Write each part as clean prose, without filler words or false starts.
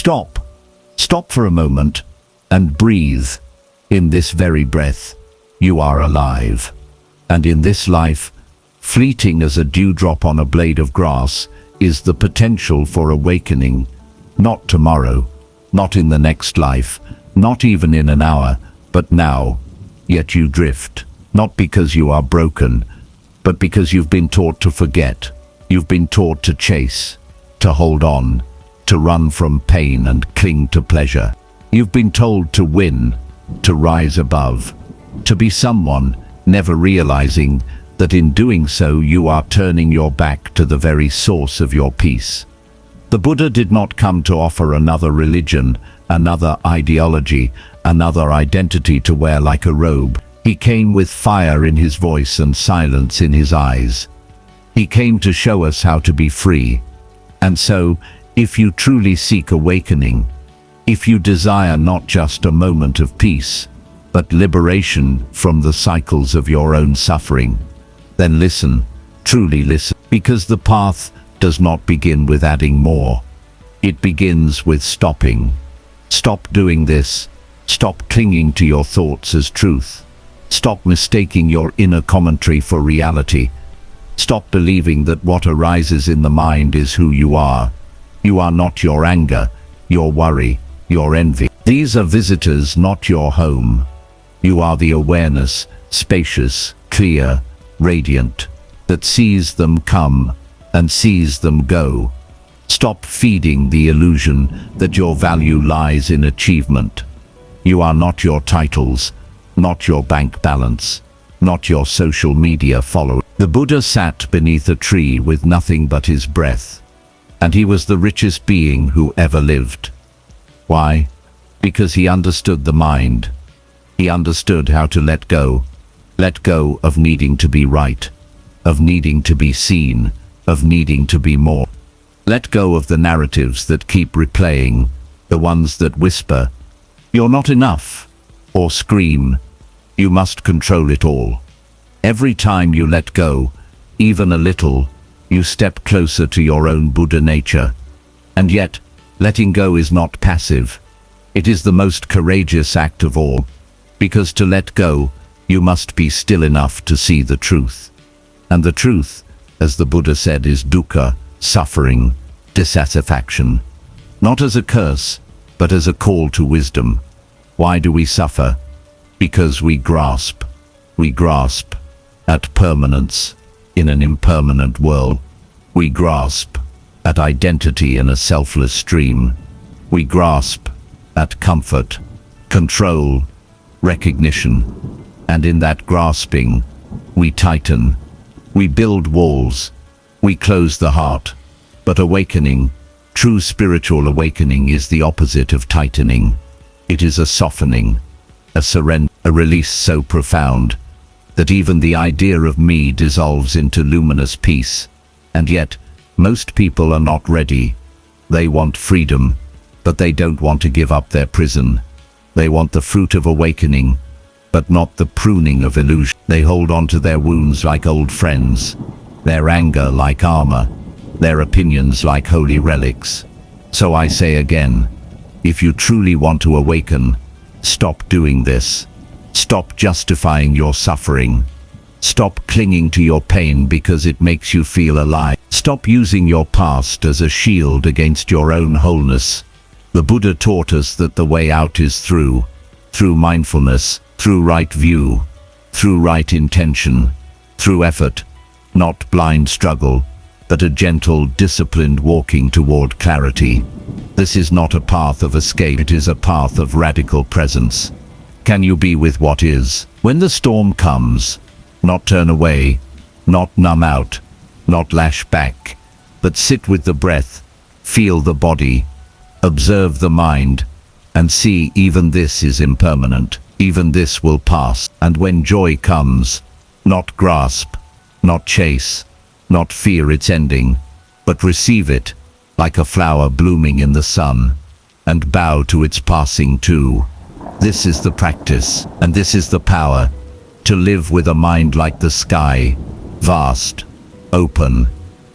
Stop. Stop for a moment and breathe. In this very breath, you are alive. And in this life, fleeting as a dewdrop on a blade of grass, is the potential for awakening. Not tomorrow, not in the next life, not even in an hour, but now. Yet you drift, not because you are broken, but because you've been taught to forget. You've been taught to chase, to hold on, to run from pain and cling to pleasure. You've been told to win, to rise above, to be someone, never realizing that in doing so you are turning your back to the very source of your peace. The Buddha did not come to offer another religion, another ideology, another identity to wear like a robe. He came with fire in his voice and silence in his eyes. He came to show us how to be free. And so, if you truly seek awakening, if you desire not just a moment of peace, but liberation from the cycles of your own suffering, then listen, truly listen, because the path does not begin with adding more. It begins with stopping. Stop doing this. Stop clinging to your thoughts as truth. Stop mistaking your inner commentary for reality. Stop believing that what arises in the mind is who you are. You are not your anger, your worry, your envy. These are visitors, not your home. You are the awareness, spacious, clear, radiant, that sees them come and sees them go. Stop feeding the illusion that your value lies in achievement. You are not your titles, not your bank balance, not your social media followers. The Buddha sat beneath a tree with nothing but his breath, and he was the richest being who ever lived. Why? Because he understood the mind. He understood how to let go of needing to be right, of needing to be seen, of needing to be more. Let go of the narratives that keep replaying, the ones that whisper, "You're not enough," or scream, "You must control it all." Every time you let go, even a little, you step closer to your own Buddha nature. And yet, letting go is not passive. It is the most courageous act of all, because to let go, you must be still enough to see the truth. And the truth, as the Buddha said, is dukkha, suffering, dissatisfaction. Not as a curse, but as a call to wisdom. Why do we suffer? Because we grasp. We grasp at permanence in an impermanent world. We grasp at identity in a selfless stream. We grasp at comfort, control, recognition. And in that grasping, we tighten. We build walls. We close the heart. But awakening, true spiritual awakening, is the opposite of tightening. It is a softening, a surrender, a release so profound that even the idea of me dissolves into luminous peace. And yet, most people are not ready. They want freedom, but they don't want to give up their prison. They want the fruit of awakening, but not the pruning of illusion. They hold on to their wounds like old friends, their anger like armor, their opinions like holy relics. So I say again, if you truly want to awaken, stop doing this. Stop justifying your suffering. Stop clinging to your pain because it makes you feel alive. Stop using your past as a shield against your own wholeness. The Buddha taught us that the way out is through mindfulness, through right view, through right intention, through effort, not blind struggle, but a gentle, disciplined walking toward clarity. This is not a path of escape, it is a path of radical presence. Can you be with what is? When the storm comes, not turn away, not numb out, not lash back, but sit with the breath, feel the body, observe the mind, and see even this is impermanent, even this will pass. And when joy comes, not grasp, not chase, not fear its ending, but receive it, like a flower blooming in the sun, and bow to its passing too. This is the practice, and this is the power, to live with a mind like the sky, vast, open,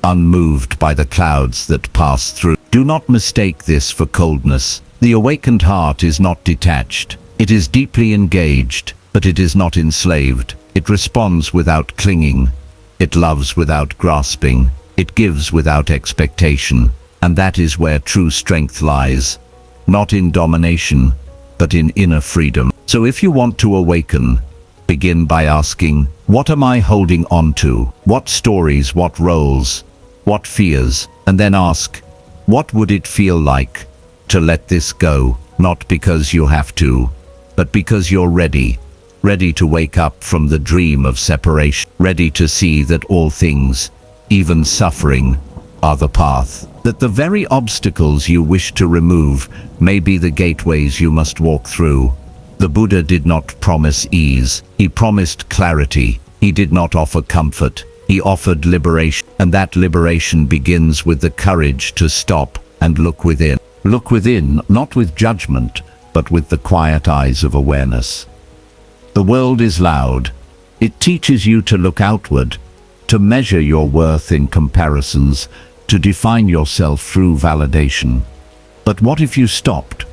unmoved by the clouds that pass through. Do not mistake this for coldness. The awakened heart is not detached. It is deeply engaged, but it is not enslaved. It responds without clinging. It loves without grasping. It gives without expectation. And that is where true strength lies. Not in domination, but in inner freedom. So if you want to awaken, begin by asking, what am I holding on to? What stories, what roles, what fears? And then ask, what would it feel like to let this go? Not because you have to, but because you're ready. Ready to wake up from the dream of separation. Ready to see that all things, even suffering, are the path. That the very obstacles you wish to remove may be the gateways you must walk through. The Buddha did not promise ease. He promised clarity. He did not offer comfort. He offered liberation. And that liberation begins with the courage to stop and look within. Look within, not with judgment, but with the quiet eyes of awareness. The world is loud. It teaches you to look outward, to measure your worth in comparisons, to define yourself through validation. But what if you stopped?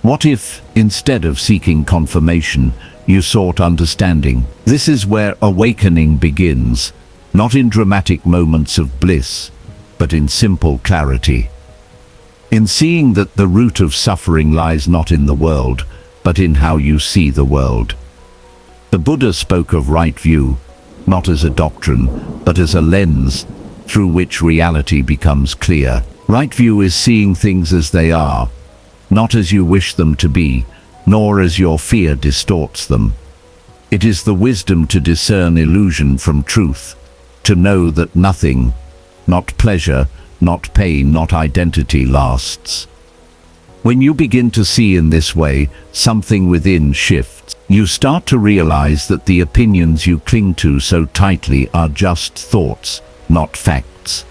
What if, instead of seeking confirmation, you sought understanding? This is where awakening begins, not in dramatic moments of bliss, but in simple clarity. In seeing that the root of suffering lies not in the world, but in how you see the world. The Buddha spoke of right view, not as a doctrine, but as a lens through which reality becomes clear. Right view is seeing things as they are, not as you wish them to be, nor as your fear distorts them. It is the wisdom to discern illusion from truth, to know that nothing, not pleasure, not pain, not identity lasts. When you begin to see in this way, something within shifts. You start to realize that the opinions you cling to so tightly are just thoughts, not facts.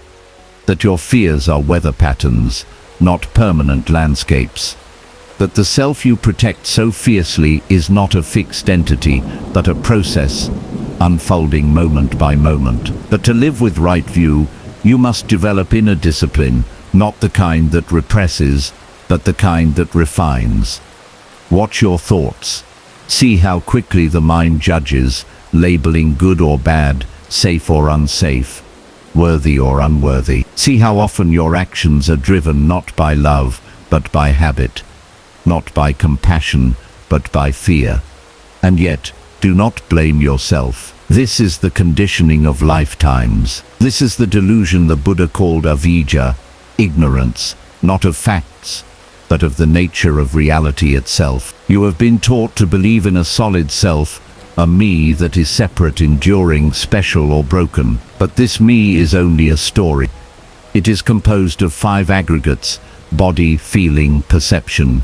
That your fears are weather patterns, not permanent landscapes. That the self you protect so fiercely is not a fixed entity, but a process, unfolding moment by moment. But to live with right view, you must develop inner discipline, not the kind that represses, but the kind that refines. Watch your thoughts. See how quickly the mind judges, labeling good or bad, safe or unsafe, worthy or unworthy. See how often your actions are driven not by love, but by habit, not by compassion, but by fear. And yet, do not blame yourself. This is the conditioning of lifetimes. This is the delusion the Buddha called avijja, ignorance, not of facts, but of the nature of reality itself. You have been taught to believe in a solid self, a me that is separate, enduring, special or broken. But this me is only a story. It is composed of 5 aggregates: body, feeling, perception,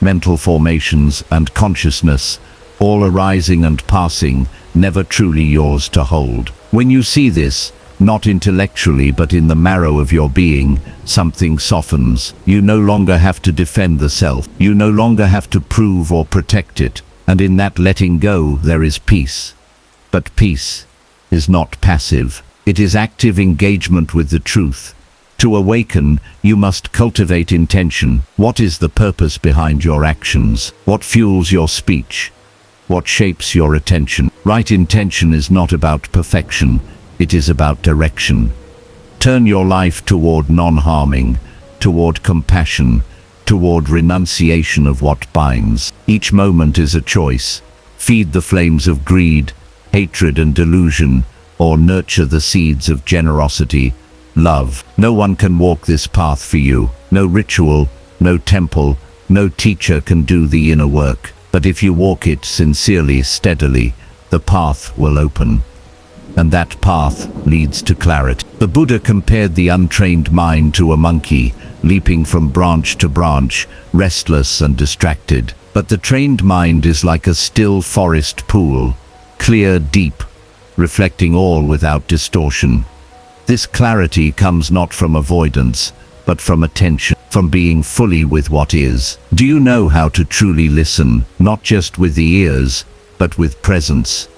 mental formations, and consciousness, all arising and passing, never truly yours to hold. When you see this, not intellectually but in the marrow of your being, something softens. You no longer have to defend the self. You no longer have to prove or protect it. And in that letting go, there is peace. But peace is not passive. It is active engagement with the truth. To awaken, you must cultivate intention. What is the purpose behind your actions? What fuels your speech? What shapes your attention? Right intention is not about perfection. It is about direction. Turn your life toward non-harming, toward compassion, toward renunciation of what binds. Each moment is a choice. Feed the flames of greed, hatred and delusion, or nurture the seeds of generosity, love. No one can walk this path for you. No ritual, no temple, no teacher can do the inner work. But if you walk it sincerely, steadily, the path will open. And that path leads to clarity. The Buddha compared the untrained mind to a monkey, leaping from branch to branch, restless and distracted. But the trained mind is like a still forest pool, clear, deep, reflecting all without distortion. This clarity comes not from avoidance, but from attention, from being fully with what is. Do you know how to truly listen, not just with the ears, but with presence?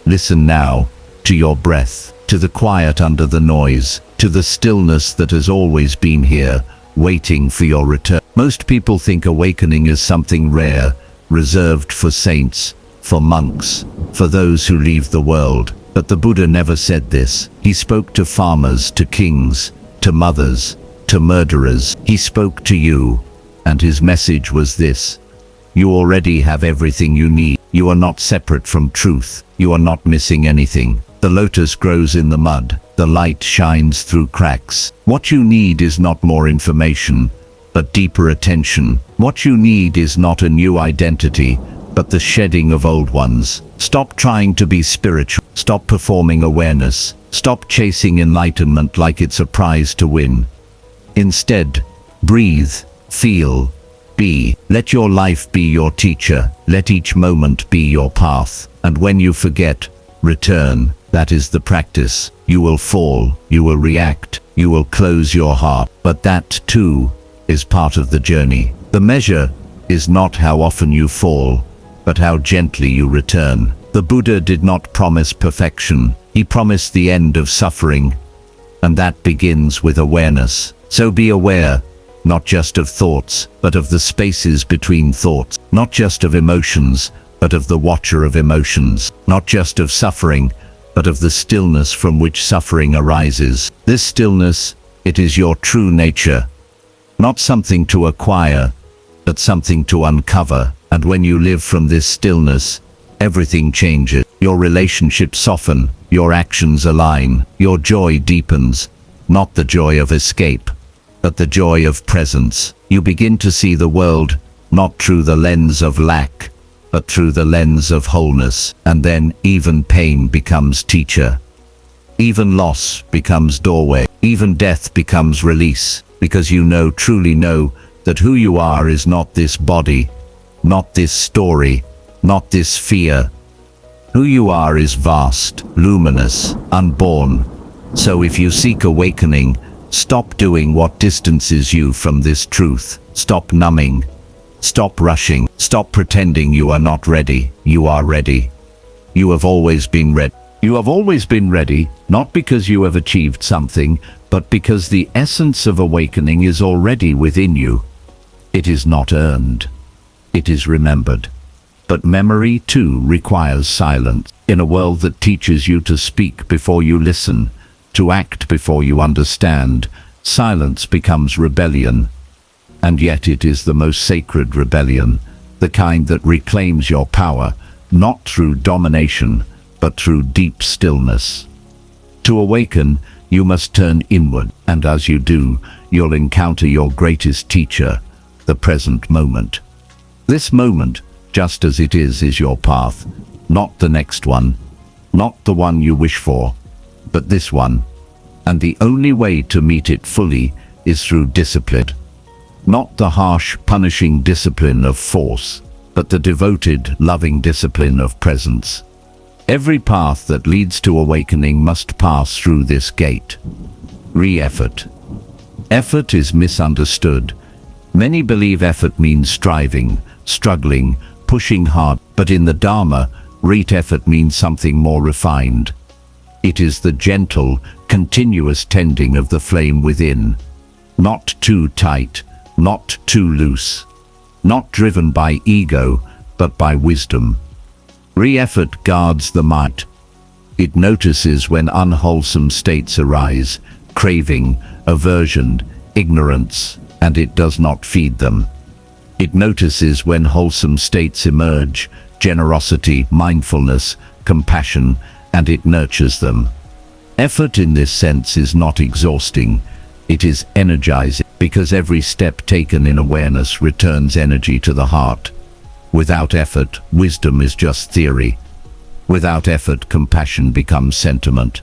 Listen now, to your breath, to the quiet under the noise, to the stillness that has always been here, waiting for your return. Most people think awakening is something rare, reserved for saints, for monks, for those who leave the world. But the Buddha never said this. He spoke to farmers, to kings, to mothers, to murderers. He spoke to you, and his message was this: you already have everything you need. You are not separate from truth. You are not missing anything. The lotus grows in the mud. The light shines through cracks. What you need is not more information, but deeper attention. What you need is not a new identity, but the shedding of old ones. Stop trying to be spiritual. Stop performing awareness. Stop chasing enlightenment like it's a prize to win. Instead, breathe, feel, be. Let your life be your teacher. Let each moment be your path. And when you forget, return. That is the practice. You will fall, you will react, you will close your heart. But that, too, is part of the journey. The measure is not how often you fall, but how gently you return. The Buddha did not promise perfection. He promised the end of suffering, and that begins with awareness. So be aware, not just of thoughts, but of the spaces between thoughts. Not just of emotions, but of the watcher of emotions. Not just of suffering, but of the stillness from which suffering arises. This stillness, it is your true nature. Not something to acquire, but something to uncover. And when you live from this stillness, everything changes. Your relationships soften, your actions align, your joy deepens. Not the joy of escape, but the joy of presence. You begin to see the world, not through the lens of lack, but through the lens of wholeness. And then even pain becomes teacher. Even loss becomes doorway. Even death becomes release, because you know, truly know, that who you are is not this body, not this story, not this fear. Who you are is vast, luminous, unborn. So if you seek awakening, stop doing what distances you from this truth. Stop numbing. Stop rushing. Stop pretending you are not ready. You are ready. You have always been ready. You have always been ready, not because you have achieved something, but because the essence of awakening is already within you. It is not earned. It is remembered. But memory, too, requires silence. In a world that teaches you to speak before you listen, to act before you understand, silence becomes rebellion. And yet it is the most sacred rebellion, the kind that reclaims your power, not through domination, but through deep stillness. To awaken, you must turn inward, and as you do, you'll encounter your greatest teacher, the present moment. This moment, just as it is your path, not the next one, not the one you wish for, but this one. And the only way to meet it fully is through discipline. Not the harsh, punishing discipline of force, but the devoted, loving discipline of presence. Every path that leads to awakening must pass through this gate. Effort. Effort is misunderstood. Many believe effort means striving, struggling, pushing hard, but in the Dharma, effort means something more refined. It is the gentle, continuous tending of the flame within. Not too tight, not too loose. Not driven by ego, but by wisdom. Effort guards the mind. It notices when unwholesome states arise, craving, aversion, ignorance, and it does not feed them. It notices when wholesome states emerge, generosity, mindfulness, compassion, and it nurtures them. Effort in this sense is not exhausting, it is energizing, because every step taken in awareness returns energy to the heart. Without effort, wisdom is just theory. Without effort, compassion becomes sentiment.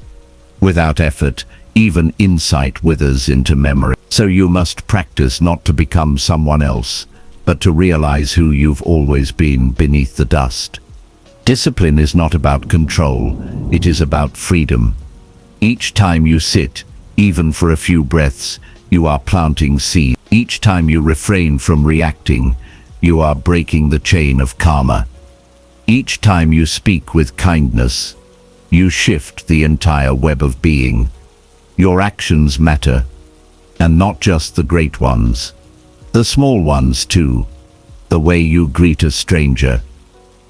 Without effort, even insight withers into memory. So you must practice not to become someone else, but to realize who you've always been beneath the dust. Discipline is not about control, it is about freedom. Each time you sit, even for a few breaths, you are planting seeds. Each time you refrain from reacting, you are breaking the chain of karma. Each time you speak with kindness, you shift the entire web of being. Your actions matter. And not just the great ones. The small ones too. The way you greet a stranger.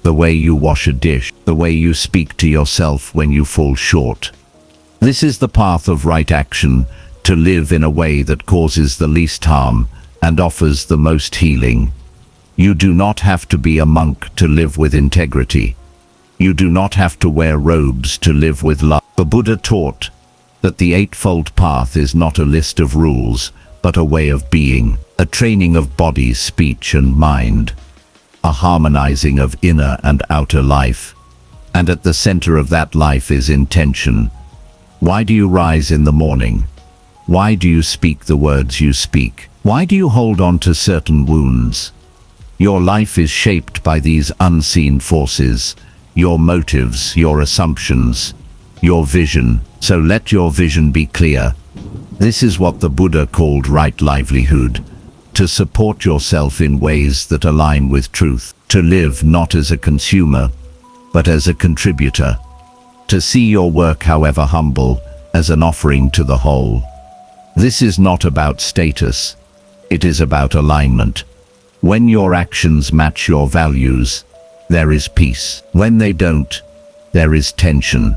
The way you wash a dish. The way you speak to yourself when you fall short. This is the path of right action, to live in a way that causes the least harm and offers the most healing. You do not have to be a monk to live with integrity. You do not have to wear robes to live with love. The Buddha taught that the Eightfold Path is not a list of rules, but a way of being, a training of body, speech and mind, a harmonizing of inner and outer life. And at the center of that life is intention. Why do you rise in the morning? Why do you speak the words you speak? Why do you hold on to certain wounds? Your life is shaped by these unseen forces, your motives, your assumptions, your vision. So let your vision be clear. This is what the Buddha called right livelihood, to support yourself in ways that align with truth, to live not as a consumer, but as a contributor, to see your work, however humble, as an offering to the whole. This is not about status, it is about alignment. When your actions match your values, there is peace. When they don't, there is tension.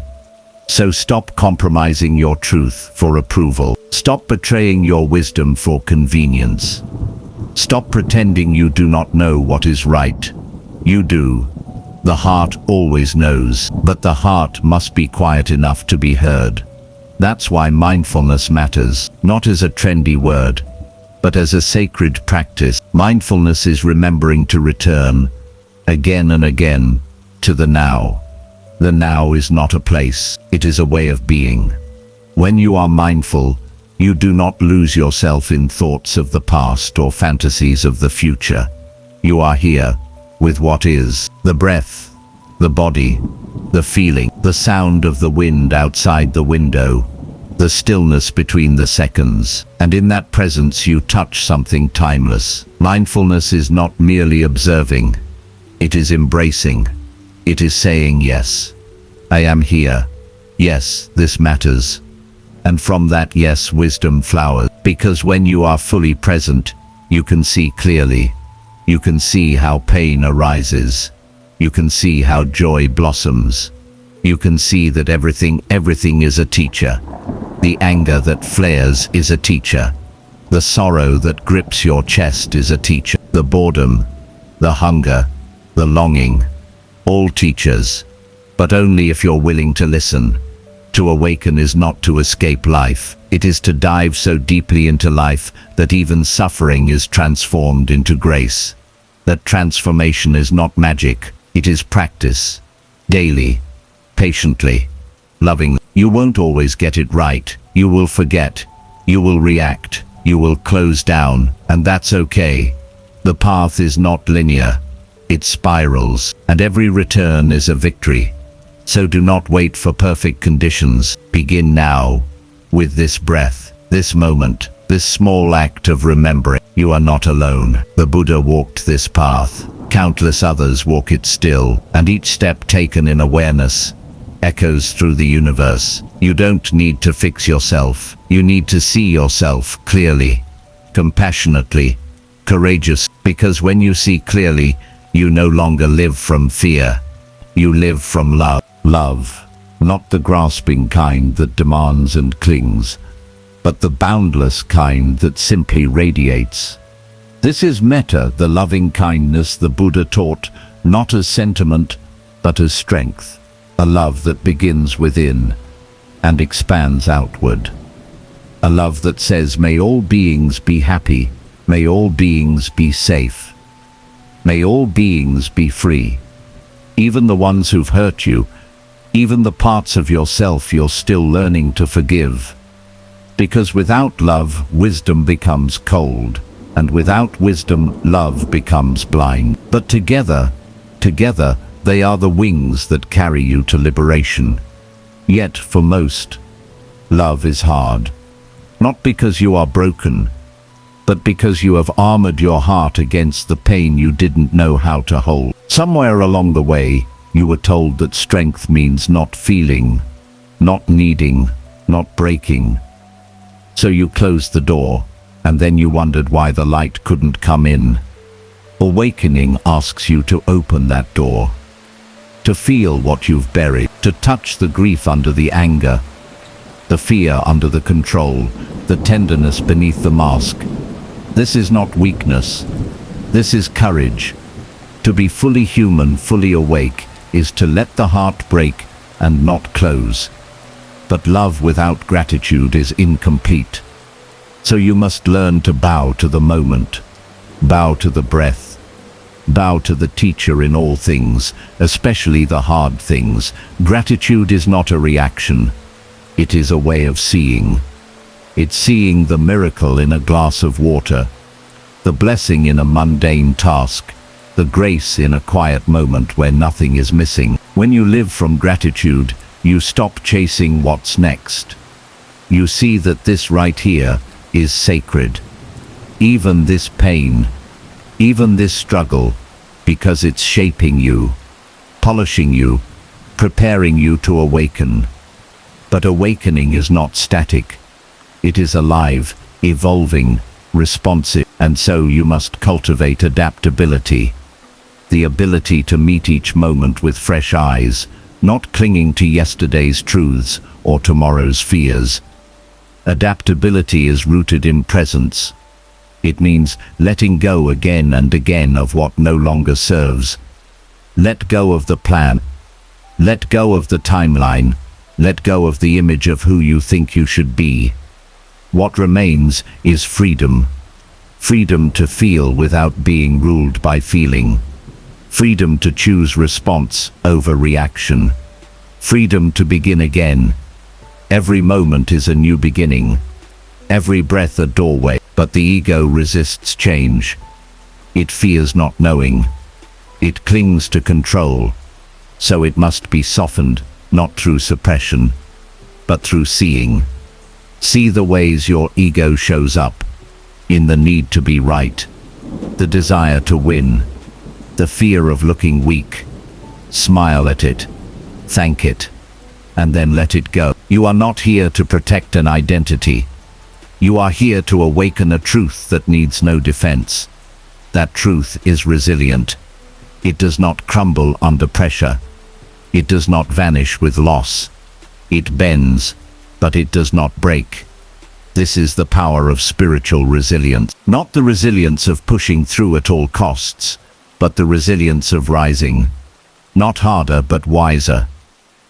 So stop compromising your truth for approval. Stop betraying your wisdom for convenience. Stop pretending you do not know what is right. You do. The heart always knows, but the heart must be quiet enough to be heard. That's why mindfulness matters, not as a trendy word, but as a sacred practice. Mindfulness is remembering to return, again and again, to the now. The now is not a place, it is a way of being. When you are mindful, you do not lose yourself in thoughts of the past or fantasies of the future. You are here, with what is, the breath, the body, the feeling, the sound of the wind outside the window, the stillness between the seconds, and in that presence you touch something timeless. Mindfulness is not merely observing, it is embracing. It is saying, yes, I am here. Yes, this matters. And from that yes, wisdom flowers. Because when you are fully present, you can see clearly. You can see how pain arises. You can see how joy blossoms. You can see that everything is a teacher. The anger that flares is a teacher. The sorrow that grips your chest is a teacher. The boredom, the hunger, the longing, all teachers, but only if you're willing to listen. To awaken is not to escape life, it is to dive so deeply into life that even suffering is transformed into grace. That transformation is not magic, it is practice. Daily, patiently, loving. You won't always get it right, you will forget, you will react, you will close down, and that's okay. The path is not linear. It spirals, and every return is a victory. So do not wait for perfect conditions. Begin now, with this breath, this moment, this small act of remembering. You are not alone. The Buddha walked this path. Countless others walk it still, and each step taken in awareness echoes through the universe. You don't need to fix yourself. You need to see yourself clearly, compassionately, courageous, because when you see clearly, you no longer live from fear. You live from love. Love, not the grasping kind that demands and clings, but the boundless kind that simply radiates. This is metta, the loving kindness the Buddha taught, not as sentiment, but as strength. A love that begins within and expands outward. A love that says, may all beings be happy, may all beings be safe. May all beings be free, even the ones who've hurt you, even the parts of yourself you're still learning to forgive. Because without love, wisdom becomes cold, and without wisdom, love becomes blind. But together, they are the wings that carry you to liberation. Yet, for most, love is hard. Not because you are broken, but because you have armored your heart against the pain you didn't know how to hold. Somewhere along the way, you were told that strength means not feeling, not needing, not breaking. So you closed the door, and then you wondered why the light couldn't come in. Awakening asks you to open that door, to feel what you've buried, to touch the grief under the anger, the fear under the control, the tenderness beneath the mask. This is not weakness. This is courage. To be fully human, fully awake, is to let the heart break and not close. But love without gratitude is incomplete. So you must learn to bow to the moment, bow to the breath, bow to the teacher in all things, especially the hard things. Gratitude is not a reaction. It is a way of seeing. It's seeing the miracle in a glass of water, the blessing in a mundane task, the grace in a quiet moment where nothing is missing. When you live from gratitude, you stop chasing what's next. You see that this right here is sacred. Even this pain, even this struggle, because it's shaping you, polishing you, preparing you to awaken. But awakening is not static. It is alive, evolving, responsive, and so you must cultivate adaptability. The ability to meet each moment with fresh eyes, not clinging to yesterday's truths or tomorrow's fears. Adaptability is rooted in presence. It means letting go again and again of what no longer serves. Let go of the plan. Let go of the timeline. Let go of the image of who you think you should be. What remains is freedom. Freedom to feel without being ruled by feeling. Freedom to choose response over reaction. Freedom to begin again. Every moment is a new beginning. Every breath a doorway. But the ego resists change. It fears not knowing. It clings to control. So it must be softened, not through suppression, but through seeing. See the ways your ego shows up. In the need to be right. The desire to win. The fear of looking weak. Smile at it. Thank it. And then let it go. You are not here to protect an identity. You are here to awaken a truth that needs no defense. That truth is resilient. It does not crumble under pressure. It does not vanish with loss. It bends, but it does not break. This is the power of spiritual resilience. Not the resilience of pushing through at all costs, but the resilience of rising. Not harder, but wiser.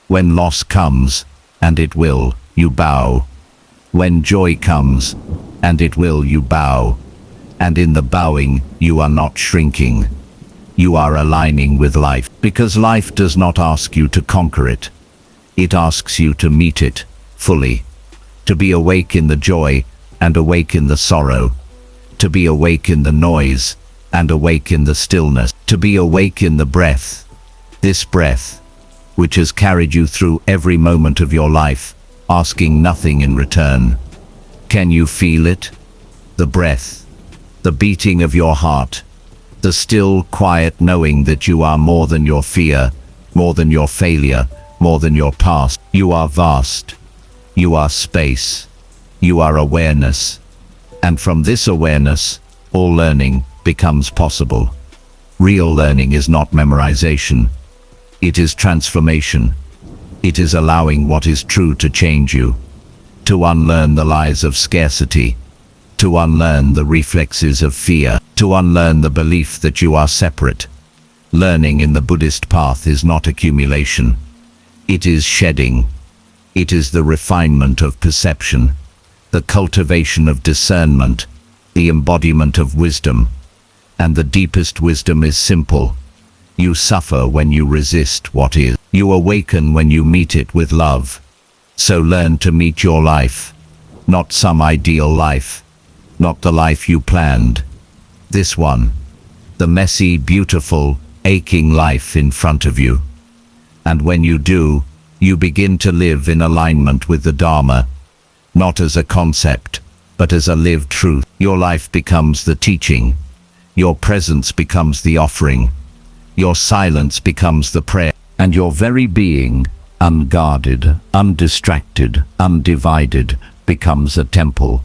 When loss comes, and it will, you bow. When joy comes, and it will, you bow. And in the bowing, you are not shrinking. You are aligning with life, because life does not ask you to conquer it. It asks you to meet it fully. To be awake in the joy, and awake in the sorrow. To be awake in the noise, and awake in the stillness. To be awake in the breath. This breath, which has carried you through every moment of your life, asking nothing in return. Can you feel it? The breath, the beating of your heart, the still, quiet knowing that you are more than your fear, more than your failure, more than your past. You are vast. You are space. You are awareness. And from this awareness, all learning becomes possible. Real learning is not memorization. It is transformation. It is allowing what is true to change you, to unlearn the lies of scarcity, to unlearn the reflexes of fear, to unlearn the belief that you are separate. Learning in the Buddhist path is not accumulation. It is shedding. It is the refinement of perception, the cultivation of discernment, the embodiment of wisdom. And the deepest wisdom is simple. You suffer when you resist what is. You awaken when you meet it with love. So learn to meet your life, not some ideal life, not the life you planned. This one, the messy, beautiful, aching life in front of you. And when you do, you begin to live in alignment with the Dharma, not as a concept, but as a lived truth. Your life becomes the teaching. Your presence becomes the offering. Your silence becomes the prayer. And your very being, unguarded, undistracted, undivided, becomes a temple,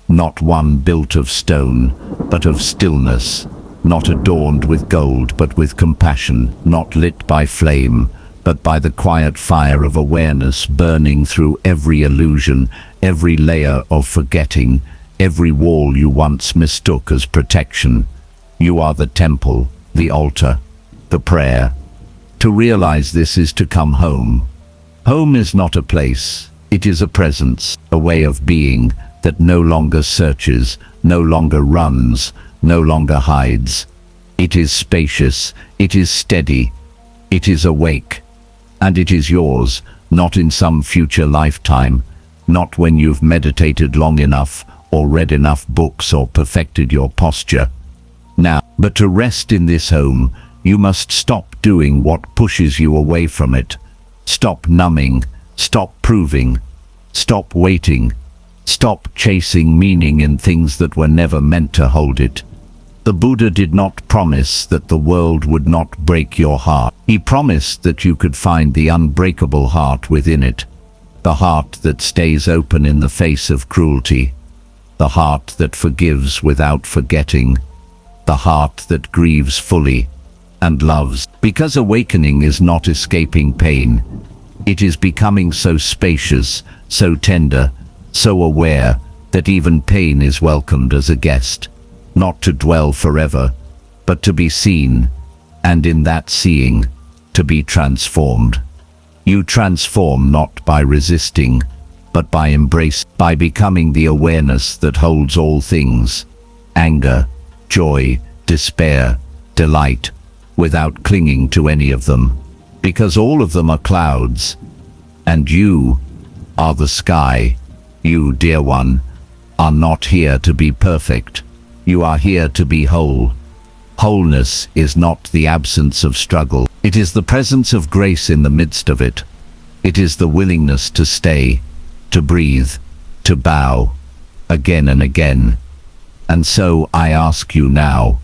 not one built of stone, but of stillness, not adorned with gold, but with compassion, not lit by flame, but by the quiet fire of awareness burning through every illusion, every layer of forgetting, every wall you once mistook as protection. You are the temple, the altar, the prayer. To realize this is to come home. Home is not a place, it is a presence, a way of being that no longer searches, no longer runs, no longer hides. It is spacious, it is steady, it is awake. And it is yours, not in some future lifetime, not when you've meditated long enough, or read enough books, or perfected your posture. Now, but to rest in this home, you must stop doing what pushes you away from it. Stop numbing, stop proving, stop waiting, stop chasing meaning in things that were never meant to hold it. The Buddha did not promise that the world would not break your heart. He promised that you could find the unbreakable heart within it, the heart that stays open in the face of cruelty, the heart that forgives without forgetting, the heart that grieves fully and loves. Because awakening is not escaping pain. It is becoming so spacious, so tender, so aware that even pain is welcomed as a guest. Not to dwell forever, but to be seen, and in that seeing, to be transformed. You transform not by resisting, but by embrace, by becoming the awareness that holds all things, anger, joy, despair, delight, without clinging to any of them, because all of them are clouds, and you are the sky. You, dear one, are not here to be perfect. You are here to be whole. Wholeness is not the absence of struggle. It is the presence of grace in the midst of it. It is the willingness to stay, to breathe, to bow, again and again. And so I ask you now,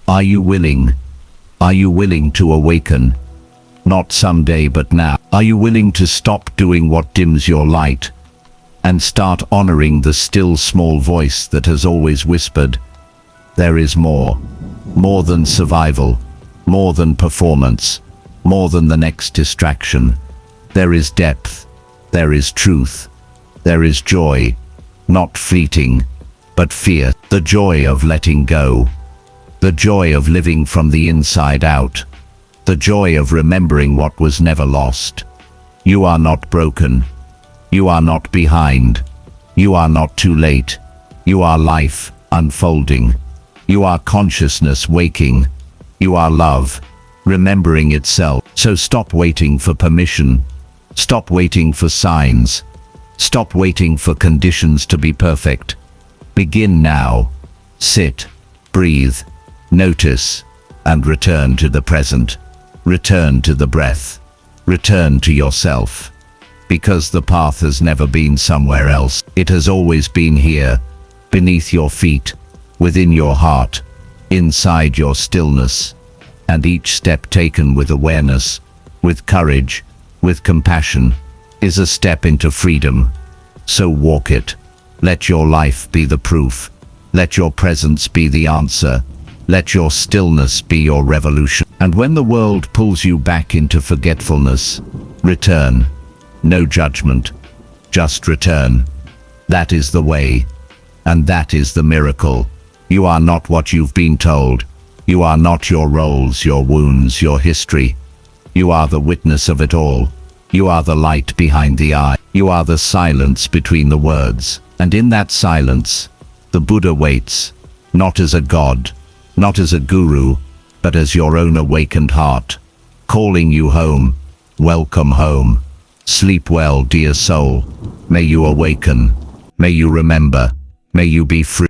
are you willing? Are you willing to awaken? Not someday, but now. Are you willing to stop doing what dims your light and start honoring the still small voice that has always whispered, there is more than survival, more than performance, more than the next distraction. There is depth, there is truth, there is joy, not fleeting, but fierce. The joy of letting go, the joy of living from the inside out, the joy of remembering what was never lost. You are not broken, you are not behind, you are not too late, you are life unfolding. You are consciousness waking. You are love, remembering itself. So stop waiting for permission. Stop waiting for signs. Stop waiting for conditions to be perfect. Begin now. Sit, breathe, notice, and return to the present. Return to the breath. Return to yourself. Because the path has never been somewhere else. It has always been here, beneath your feet, within your heart, inside your stillness. And each step taken with awareness, with courage, with compassion, is a step into freedom. So walk it. Let your life be the proof. Let your presence be the answer. Let your stillness be your revolution. And when the world pulls you back into forgetfulness, return. No judgment, just return. That is the way, and that is the miracle. You are not what you've been told. You are not your roles, your wounds, your history. You are the witness of it all. You are the light behind the eye. You are the silence between the words. And in that silence, the Buddha waits, not as a god, not as a guru, but as your own awakened heart, calling you home. Welcome home. Sleep well, dear soul. May you awaken. May you remember. May you be free.